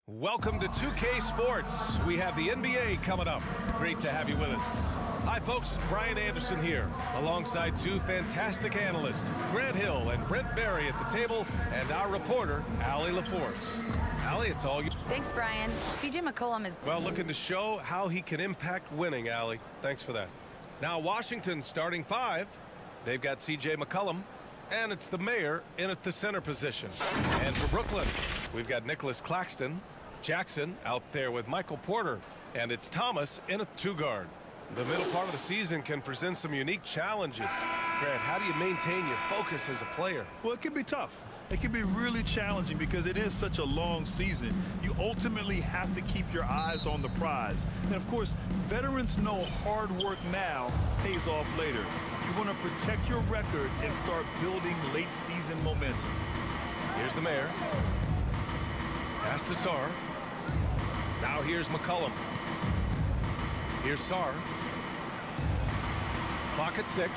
Welcome to 2K Sports. We have the NBA coming up. Great to have you with us. Hi, folks. Brian Anderson here, alongside two fantastic analysts, Grant Hill and Brent Berry at the table, and our reporter, Allie LaForce. Allie, it's all you. Thanks, Brian. CJ McCollum is... Well, looking to show how he can impact winning, Allie. Thanks for that. Now, Washington starting five. They've got CJ McCollum, and it's the mayor in at the center position. And for Brooklyn, we've got Nicholas Claxton, Jackson out there with Michael Porter, and it's Thomas in a two-guard. The middle part of the season can present some unique challenges. Grant, how do you maintain your focus as a player? Well, it can be tough. It can be really challenging because it is such a long season. You ultimately have to keep your eyes on the prize. And of course, veterans know hard work now pays off later. You want to protect your record and start building late season momentum. Here's the mayor. Pass to Sar. Now here's McCollum. Here's Sar. Clock at 6.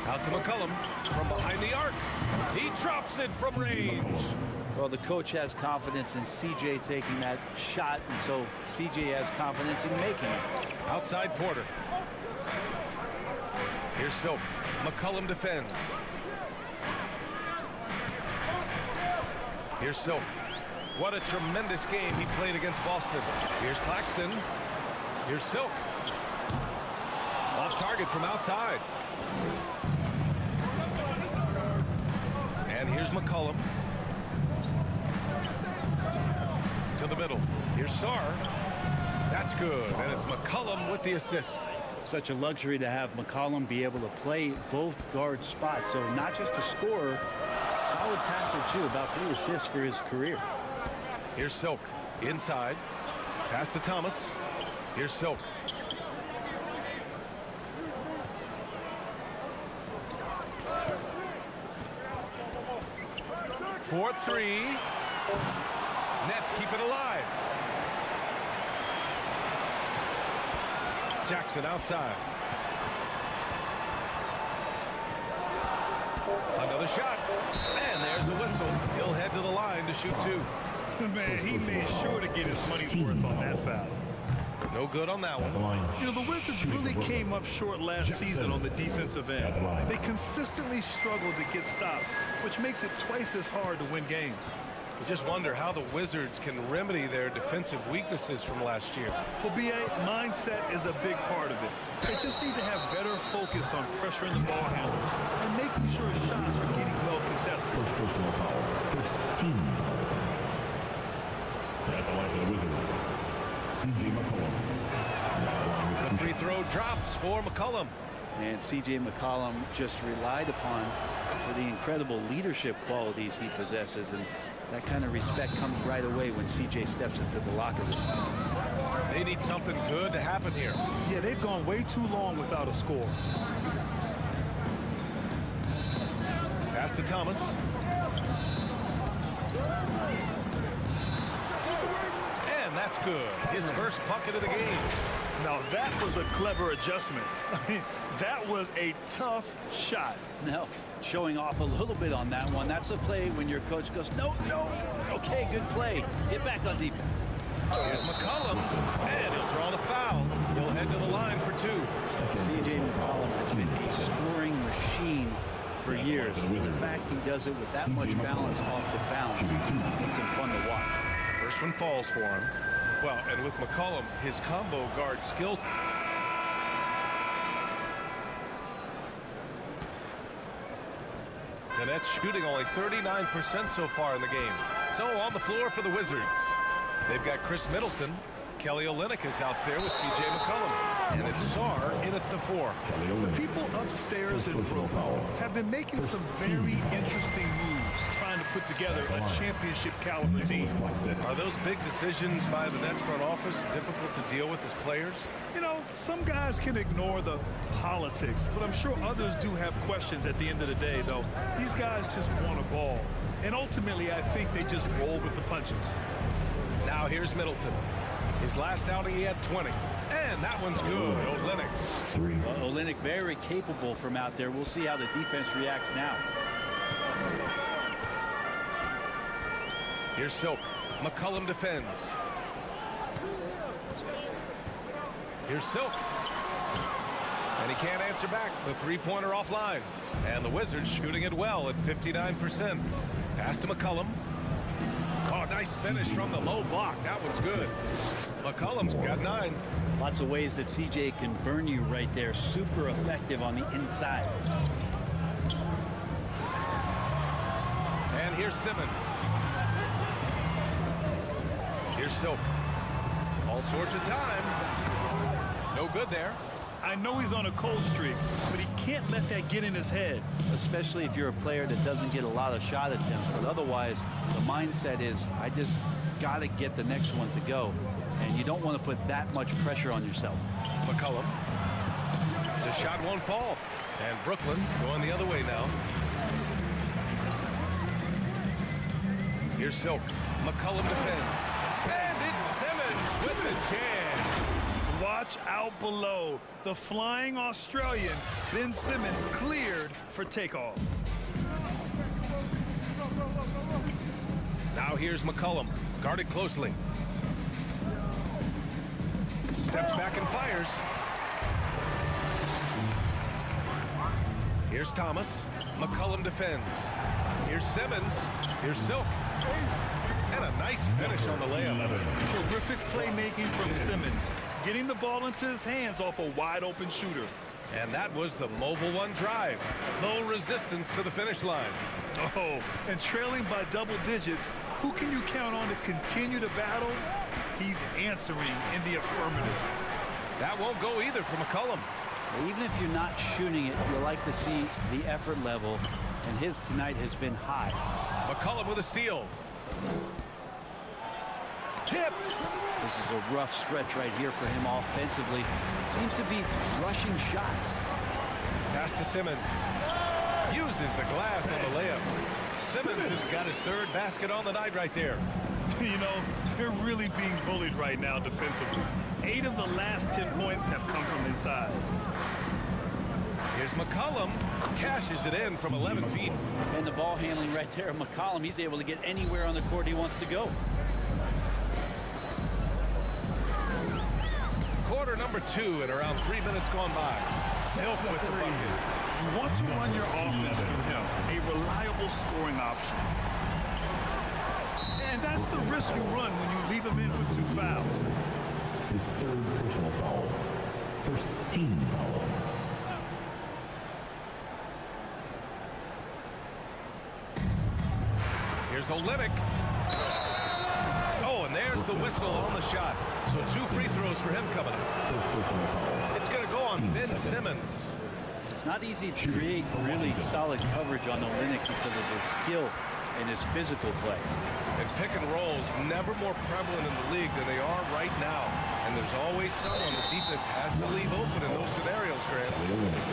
Out to McCollum from behind the arc. He drops it from range. Well, the coach has confidence in CJ taking that shot, and so CJ has confidence in making it. Outside Porter. Here's Silk. McCollum defends. Here's Silk. What a tremendous game he played against Boston. Here's Claxton. Here's Silk. Off target from outside. And here's McCollum. To the middle. Here's Sar. That's good. And it's McCollum with the assist. Such a luxury to have McCollum be able to play both guard spots. So not just a scorer, solid passer too, about 3 assists for his career. Here's Silk, inside, pass to Thomas. Here's Silk. For 3. Nets keep it alive. Jackson outside. Another shot. And there's a whistle. He'll head to the line to shoot 2. Man, he made sure to get his money's worth on that foul. No good on that one. You know, the Wizards really came up short last season on the defensive end. They consistently struggled to get stops, which makes it twice as hard to win games. I just wonder how the Wizards can remedy their defensive weaknesses from last year. Well, BA, mindset is a big part of it. They just need to have better focus on pressuring the ball handlers and making sure shots are getting well contested. First personal foul. First team foul. At the line for the Wizards, CJ McCollum. The free throw drops for McCollum. And CJ McCollum just relied upon for the incredible leadership qualities he possesses, and that kind of respect comes right away when CJ steps into the locker room. They need something good to happen here. Yeah, they've gone way too long without a score. Pass to Thomas. And that's good. His first bucket of the game. Now that was a clever adjustment. I mean, that was a tough shot. No, showing off a little bit on that one. That's a play when your coach goes, no, no, okay, good play. Get back on defense. Here's McCollum, and he'll draw the foul. He'll head to the line for 2. CJ McCollum has been a scoring machine for years. The fact he does it with that much balance off the bounce makes him fun to watch. First one falls for him. Well, and with McCollum, his combo guard skills. The Nets shooting only 39% so far in the game. So on the floor for the Wizards. They've got Chris Middleton. Kelly Olynyk is out there with CJ McCollum. And it's Sar in at the 4. The people upstairs in Brooklyn have been making some very interesting moves, trying to put together a championship caliber team. Are those big decisions by the Nets front office difficult to deal with as players? You know, some guys can ignore the politics, but I'm sure others do have questions at the end of the day, though. These guys just want a ball. And ultimately, I think they just roll with the punches. Now here's Middleton. His last outing, he had 20. And that one's good. Olynyk. Well, Olynyk very capable from out there. We'll see how the defense reacts now. Here's Silk. McCollum defends. Here's Silk. And he can't answer back. The three-pointer offline. And the Wizards shooting it well at 59%. Pass to McCollum. Oh, nice finish from the low block. That one's good. McCollum's got 9. Lots of ways that CJ can burn you right there. Super effective on the inside. And here's Simmons. Here's Silk. All sorts of time. No good there. I know he's on a cold streak, but he can't let that get in his head. Especially if you're a player that doesn't get a lot of shot attempts. But otherwise, the mindset is, I just got to get the next one to go. And you don't want to put that much pressure on yourself. McCollum. The shot won't fall. And Brooklyn going the other way now. Here's Silk. McCollum defends. And it's Simmons with the jam. Watch out below. The flying Australian, Ben Simmons, cleared for takeoff. Now here's McCollum. Guarded closely. Steps back and fires. Here's Thomas. McCollum defends. Here's Simmons. Here's Silk. And a nice finish on the layup. Terrific playmaking from Simmons, getting the ball into his hands off a wide-open shooter. And that was the Mobile One drive. Low resistance to the finish line. Oh, and trailing by double digits, who can you count on to continue to battle? He's answering in the affirmative. That won't go either for McCollum. Even if you're not shooting it, you like to see the effort level, and his tonight has been high. McCollum with a steal. Tipped. This is a rough stretch right here for him offensively. Seems to be rushing shots. Pass to Simmons. Uses the glass on the layup. Simmons has got his third basket on the night right there. You know, they're really being bullied right now defensively. 8 of the last 10 points have come from inside. Here's McCollum. Cashes it in from 11 feet. And the ball handling right there, McCollum, he's able to get anywhere on the court he wants to go. Quarter number 2 and around 3 minutes gone by. Silk with the bucket. You want to run your offense through him, a reliable scoring option. And that's the risk you run when you leave him in with 2 fouls. His third personal foul. First team foul. Here's Olynyk. Oh, and there's the whistle on the shot. So 2 free throws for him coming up. First personal foul. It's going to go on Ben Simmons. It's not easy to create really solid coverage on Olynyk because of his skill and his physical play. And pick and rolls never more prevalent in the league than they are right now. And there's always someone the defense has to leave open in those scenarios, Grant.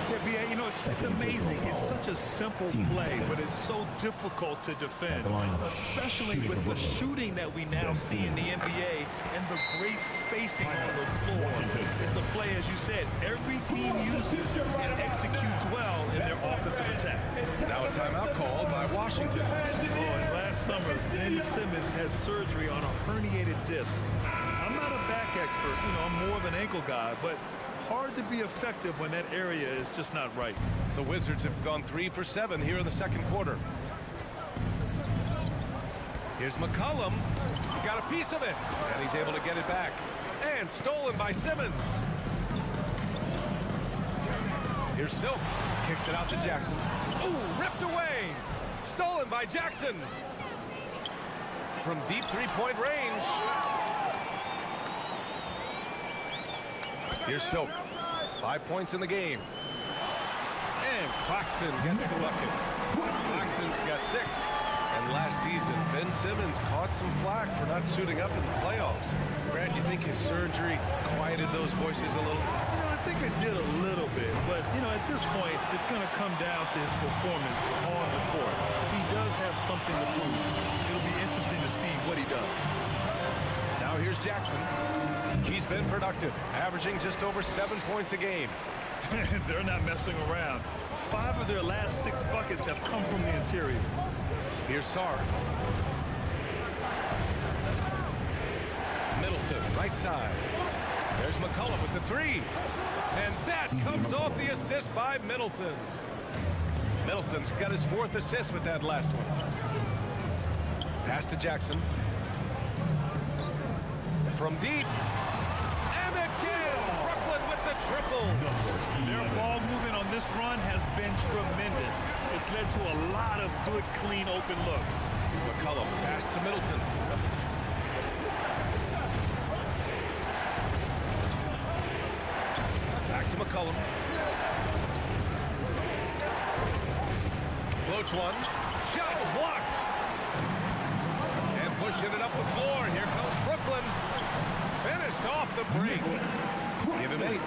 Yeah, B.A., you know, it's amazing. It's such a simple play, but it's so difficult to defend, especially with the shooting that we now see in the NBA and the great spacing on the floor. It's a play, as you said, every team uses and executes well in their offensive attack. Now a timeout called by Washington. Oh, and last summer, Ben Simmons had surgery on a herniated disc. I'm not a back expert, you know, I'm more of an ankle guy, but hard to be effective when that area is just not right. The Wizards have gone 3 for 7 here in the second quarter. Here's McCollum. He got a piece of it, and he's able to get it back. And stolen by Simmons. Here's Silk. Kicks it out to Jackson. Ooh, ripped away. Stolen by Jackson. From deep three-point range. Here's Silk. 5 points in the game. And Claxton gets the bucket. Claxton's got 6. And last season, Ben Simmons caught some flack for not suiting up in the playoffs. Grant, you think his surgery quieted those voices a little? You know, I think it did a little bit, but, you know, at this point, it's going to come down to his performance on the court. He does have something to prove. It'll be interesting to see what he does. Now here's Jackson. He's been productive, averaging just over 7 points a game. They're not messing around. 5 of their last 6 buckets have come from the interior. Here's Sarr. Middleton, right side. There's McCullough with the three. And that comes off the assist by Middleton. Middleton's got his 4th assist with that last one. Pass to Jackson. From deep. And again, Brooklyn with the triple. Their ball movement on this run has been tremendous. It's led to a lot of good, clean, open looks. McCullough, pass to Middleton. Back to McCullough. Floats one. Shot blocked. And pushing it up the floor. Here comes Brooklyn. Finished off the break. Give him 8.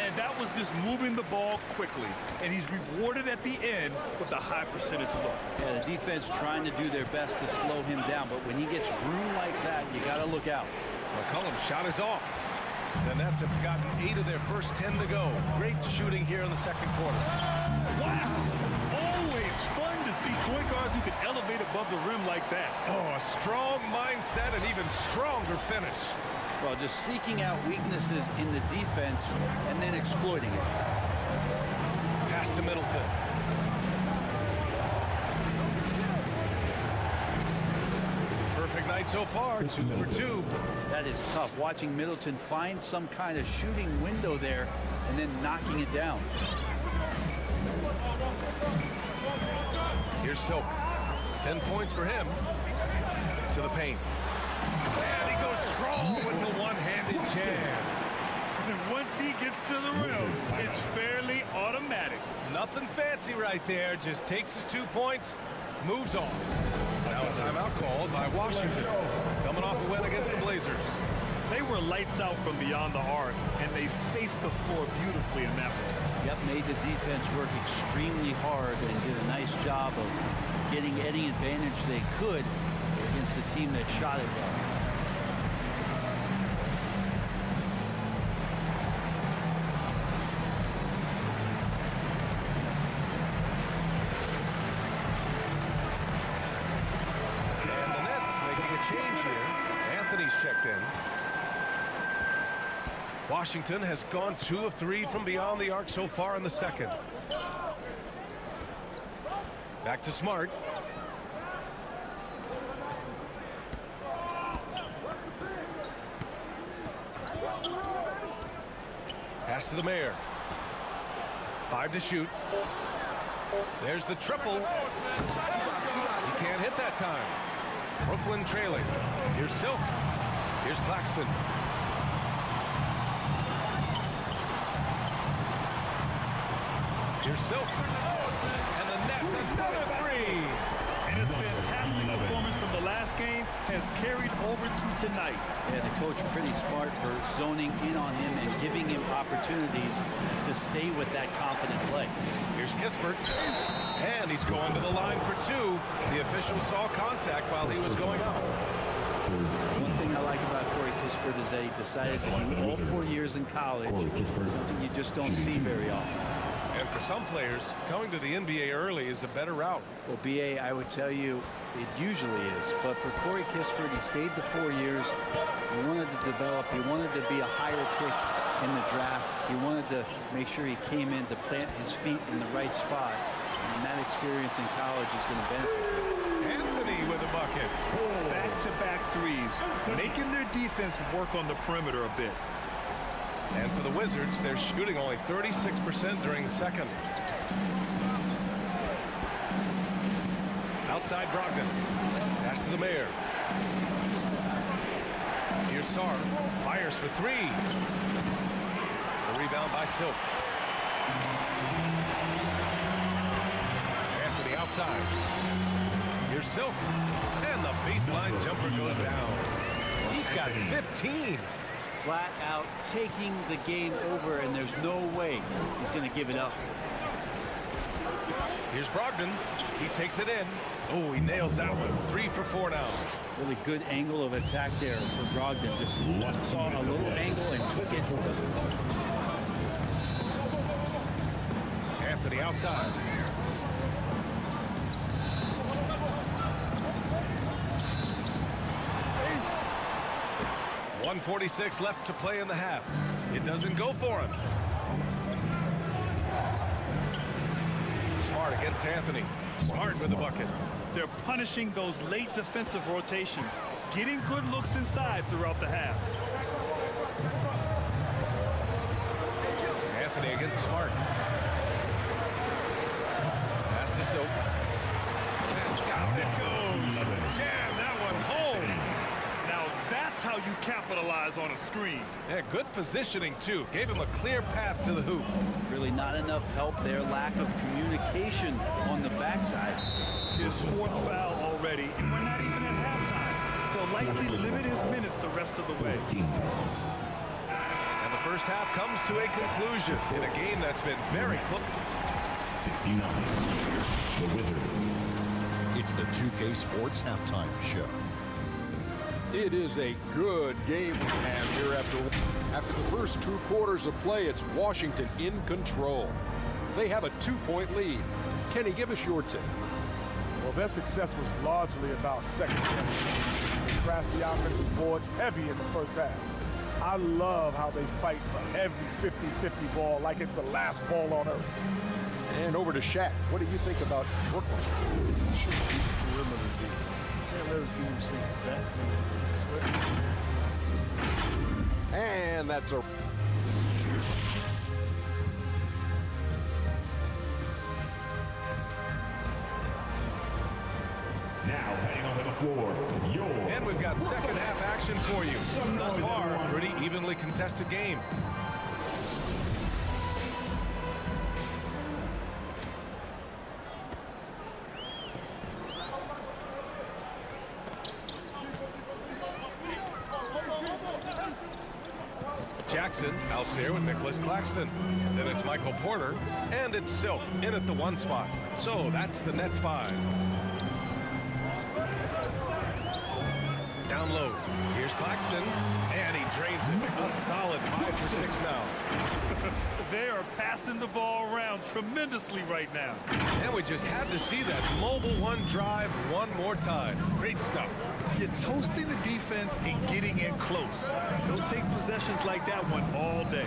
And that was just moving the ball quickly. And he's rewarded at the end with a high percentage look. Yeah, the defense trying to do their best to slow him down, but when he gets room like that, you got to look out. McCullough's shot is off. The Nets have gotten 8 of their first 10 to go. Great shooting here in the second quarter. Wow! Always fun to see point guards who can elevate above the rim like that. Oh, a strong mindset and even stronger finish. Well, just seeking out weaknesses in the defense and then exploiting it. Pass to Middleton. Perfect night so far, 2 for 2. That is tough, watching Middleton find some kind of shooting window there and then knocking it down. Here's Silk. 10 points for him. To the paint. And he goes strong with the one-handed jam. And once he gets to the rim, it's fairly automatic. Nothing fancy right there. Just takes his 2 points, moves on. Now a timeout called by Washington. Coming off a win against the Blazers. They were lights out from beyond the arc, and they spaced the floor beautifully in that one. Yep, made the defense work extremely hard and did a nice job of getting any advantage they could against the team that shot it well. And the Nets making a change here. Anthony's checked in. Washington has gone 2 of 3 from beyond the arc so far in the second. Back to Smart. Pass to the Mayor. 5 to shoot. There's the triple. He can't hit that time. Brooklyn trailing. Here's Silk. Here's Claxton. Here's Silk. And the Nets, another 3. And his fantastic performance from the last game has carried over to tonight. Yeah, the coach pretty smart for zoning in on him and giving him opportunities to stay with that confident play. Here's Kispert. And he's going to the line for 2. The official saw contact while he was going up. One thing I like about Corey Kispert is that he decided to do all 4 years in college, something you just don't see very often. And for some players, coming to the NBA early is a better route. Well, BA, I would tell you it usually is. But for Corey Kispert, he stayed the 4 years. He wanted to develop. He wanted to be a higher pick in the draft. He wanted to make sure he came in to plant his feet in the right spot. And that experience in college is going to benefit him. Anthony with a bucket. Back-to-back threes, making their defense work on the perimeter a bit. And for the Wizards, they're shooting only 36% during the second. Outside Brogdon. Pass to the Mayor. Here's Sarr. Fires for 3. The rebound by Silk. Anthony outside. Here's Silk. And the baseline jumper goes down. He's got 15. Flat out taking the game over, and there's no way he's going to give it up. Here's Brogdon. He takes it in. Oh, he nails that one. 3 for 4 now. Really good angle of attack there for Brogdon. Just saw a little angle and took it. Anthony outside. 1:46 left to play in the half. It doesn't go for him. Smart against Anthony. Smart with the bucket. They're punishing those late defensive rotations, getting good looks inside throughout the half. Anthony against Smart. Pass to Silk. And down it goes. Jam that one home. Now that's how you capitalize on a screen. Yeah, good positioning, too. Gave him a clear path to the hoop. Really not enough help there. Lack of communication on the backside. His fourth foul already, and we're not even at halftime. They'll likely limit his minutes the rest of the way. 15 foul. And the first half comes to a conclusion in a game that's been very close. 69. The Wizards. It's the 2K Sports Halftime Show. It is a good game we have here after the first 2 quarters of play. It's Washington in control. They have a 2-point lead. Kenny, give us your take. Well, their success was largely about second chances. They crashed the offensive boards heavy in the first half. I love how they fight for every 50-50 ball like it's the last ball on earth. And over to Shaq. What do you think about Brooklyn? Can't let a team sink that. And that's a... Now heading onto the floor, And we've got second half action for you. Thus far, a pretty evenly contested game. Jackson out there with Nicholas Claxton. Then it's Michael Porter, and it's Silk in at the 1 spot. So that's the Nets 5. Down low. Here's Claxton, and he drains it. A solid 5 for 6 now. They are passing the ball around tremendously right now. And we just had to see that mobile 1 drive one more time. Great stuff. You're toasting the defense and getting in close. They'll take possessions like that one all day.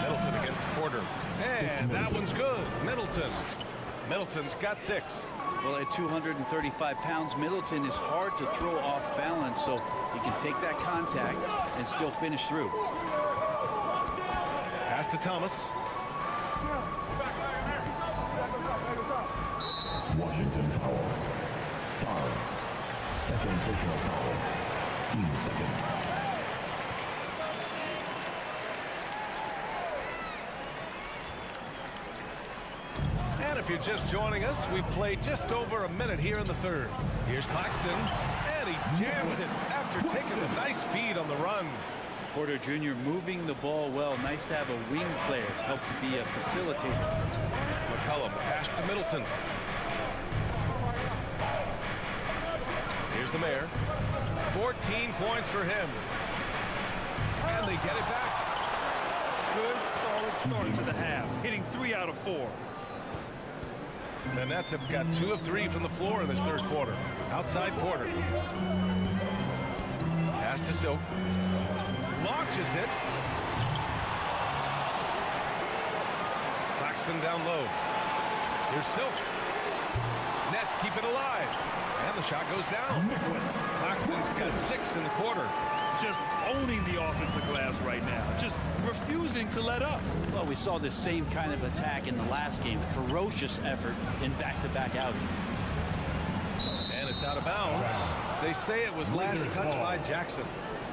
Middleton against Porter. And that one's good. Middleton's got 6. Well, at 235 pounds, Middleton is hard to throw off balance, so he can take that contact and still finish through. Pass to Thomas. Washington foul. Sorry. Second personal foul. Team second. And if you're just joining us, we've played just over a minute here in the third. Here's Claxton, and he jams it after taking a nice feed on the run. Porter Jr. moving the ball well. Nice to have a wing player help to be a facilitator. McCollum, pass to Middleton. Here's the mayor. 14 points for him. And they get it back. Good, solid start to the half, hitting 3 out of 4. The Nets have got 2 of 3 from the floor in this third quarter. Outside Porter. Pass to Silk. Launches it. Claxton down low. Here's Silk. Nets keep it alive. And the shot goes down. Claxton's got 6 in the quarter. Just owning the offensive glass right now. Just refusing to let up. Well, we saw this same kind of attack in the last game. Ferocious effort in back-to-back outings. And it's out of bounds. They say it was last touched by Jackson.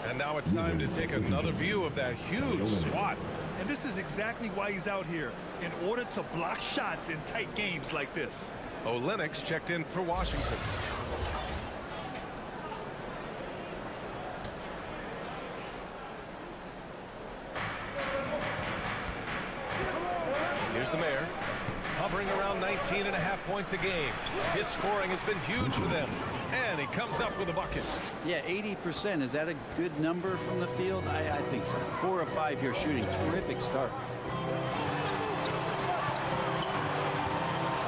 And now it's time to take another view of that huge swat. And this is exactly why he's out here, in order to block shots in tight games like this. Olenix checked in for Washington. Here's the mayor, hovering around 19.5 points a game. His scoring has been huge for them, and he comes up with a bucket. Yeah, 80%. Is that a good number from the field? I think so. 4 of 5 here shooting. Terrific start.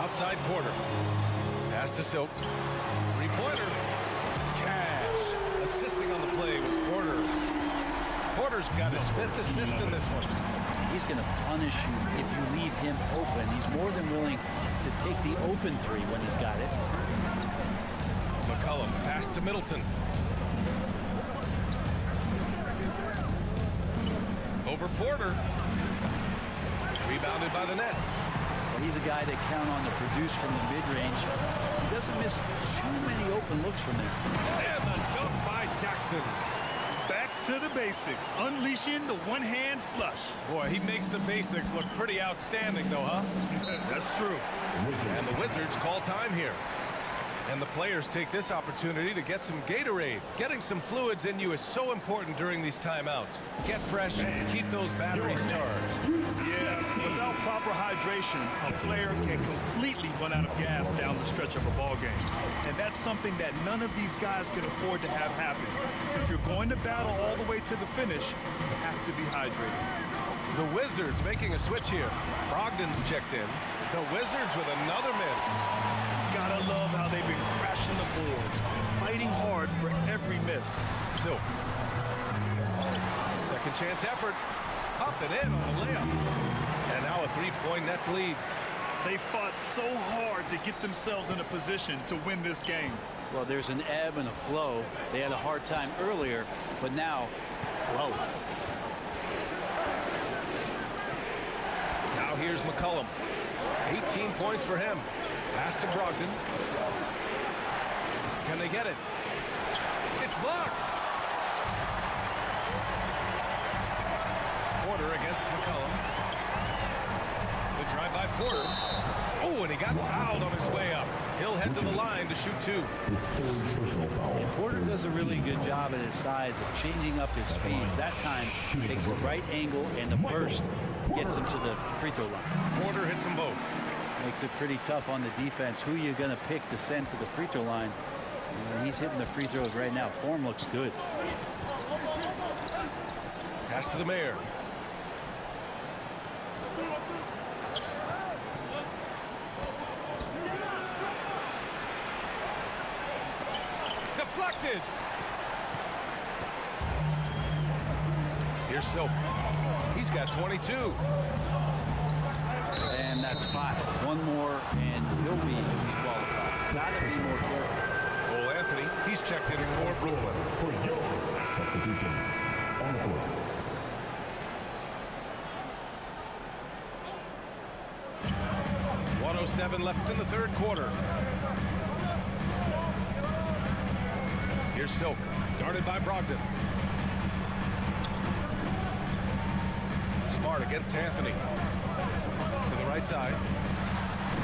Outside Porter. Pass to Silk. Three-pointer. assisting on the play was Porter. Porter's got his 5th assist in this one. He's going to punish you if you leave him open. He's more than willing to take the open three when he's got it. McCollum pass to Middleton. Over Porter. Rebounded by the Nets. Well, he's a guy they count on to produce from the mid-range. He doesn't miss too many open looks from there. And the dunk by Jackson. Back to the basics, unleashing the one-hand flush. Boy, he makes the basics look pretty outstanding, though, huh? That's true. And the Wizards call time here. And the players take this opportunity to get some Gatorade. Getting some fluids in you is so important during these timeouts. Get fresh, keep those batteries charged. Yeah, without proper hydration, a player can completely run out of gas down the stretch of a ball game. And that's something that none of these guys can afford to have happen. If you're going to battle all the way to the finish, you have to be hydrated. The Wizards making a switch here. Brogdon's checked in. The Wizards with another miss. Gotta love how they've been crashing the boards, fighting hard for every miss. Silk. Second chance effort. Up and in on the layup. And now a 3-point Nets lead. They fought so hard to get themselves in a position to win this game. Well, there's an ebb and a flow. They had a hard time earlier, but now, flow. Now here's McCollum. 18 points for him. Pass to Brogdon. Can they get it? It's blocked. Porter against McCollum. The drive by Porter. Oh, and he got fouled on his way up. He'll head to the line to shoot 2. His 3rd personal foul. And Porter does a really good job at his size of changing up his speeds. That time, takes the right angle and the burst gets him to the free throw line. Porter hits them both. Makes it pretty tough on the defense. Who you going to pick to send to the free throw line? And he's hitting the free throws right now. Form looks good. Pass to the mayor. Deflected. Here's Silk. He's got 22. And that's 5. One more, and he'll be disqualified. Gotta be more careful. Cole Anthony, he's checked in for Brooklyn. For your substitutions on the court. .107 left in the 3rd quarter. Here's Silk, guarded by Brogdon. Smart against Anthony. To the right side.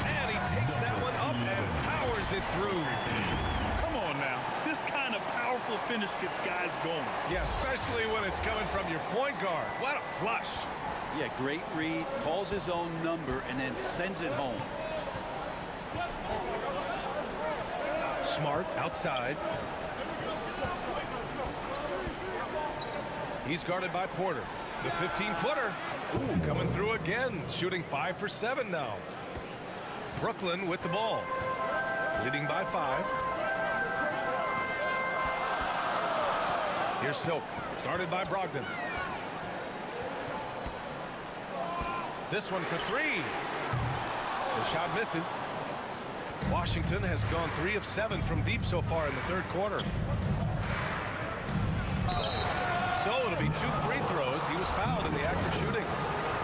And he takes that one up and powers it through. Come on now. This kind of powerful finish gets guys going. Yeah, especially when it's coming from your point guard. What a flush. Yeah, great read, calls his own number, and then sends it home. Smart outside. He's guarded by Porter. The 15-footer. Ooh, coming through again. Shooting 5 for 7 now. Brooklyn with the ball. Leading by 5. Here's Silk. Guarded by Brogdon. This one for 3. The shot misses. Washington has gone 3 of 7 from deep so far in the 3rd quarter. So it'll be 2 free throws. He was fouled in the act of shooting.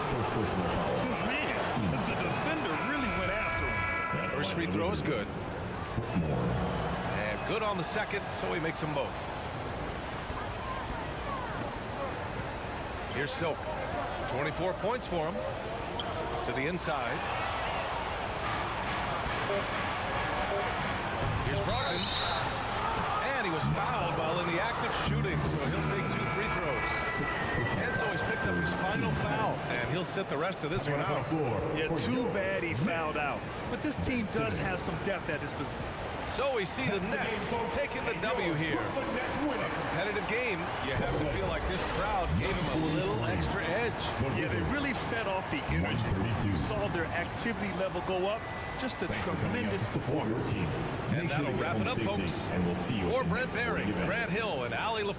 First personal foul. Man, the defender really went after him. First free throw is good. And good on the second, so he makes them both. Here's Silk. 24 points for him. To the inside. Here's Brogdon. And he was fouled while in the act of shooting, so he'll take 2 free throws. And so he's picked up his final foul, and he'll sit the rest of this one out. Yeah, too bad he fouled out. But this team does have some depth at his position. So we see the Nets taking the W here. A competitive game. You have to feel like this crowd gave him a little extra edge. Yeah, they really fed off the energy. You saw their activity level go up, Just a Thanks for coming out tremendous to support your performance. team. And Make sure that'll to get wrap home it up, safely, folks. And we'll see you For at the Brent next Barry, sporting event. Grant Hill, and Allie LaForce.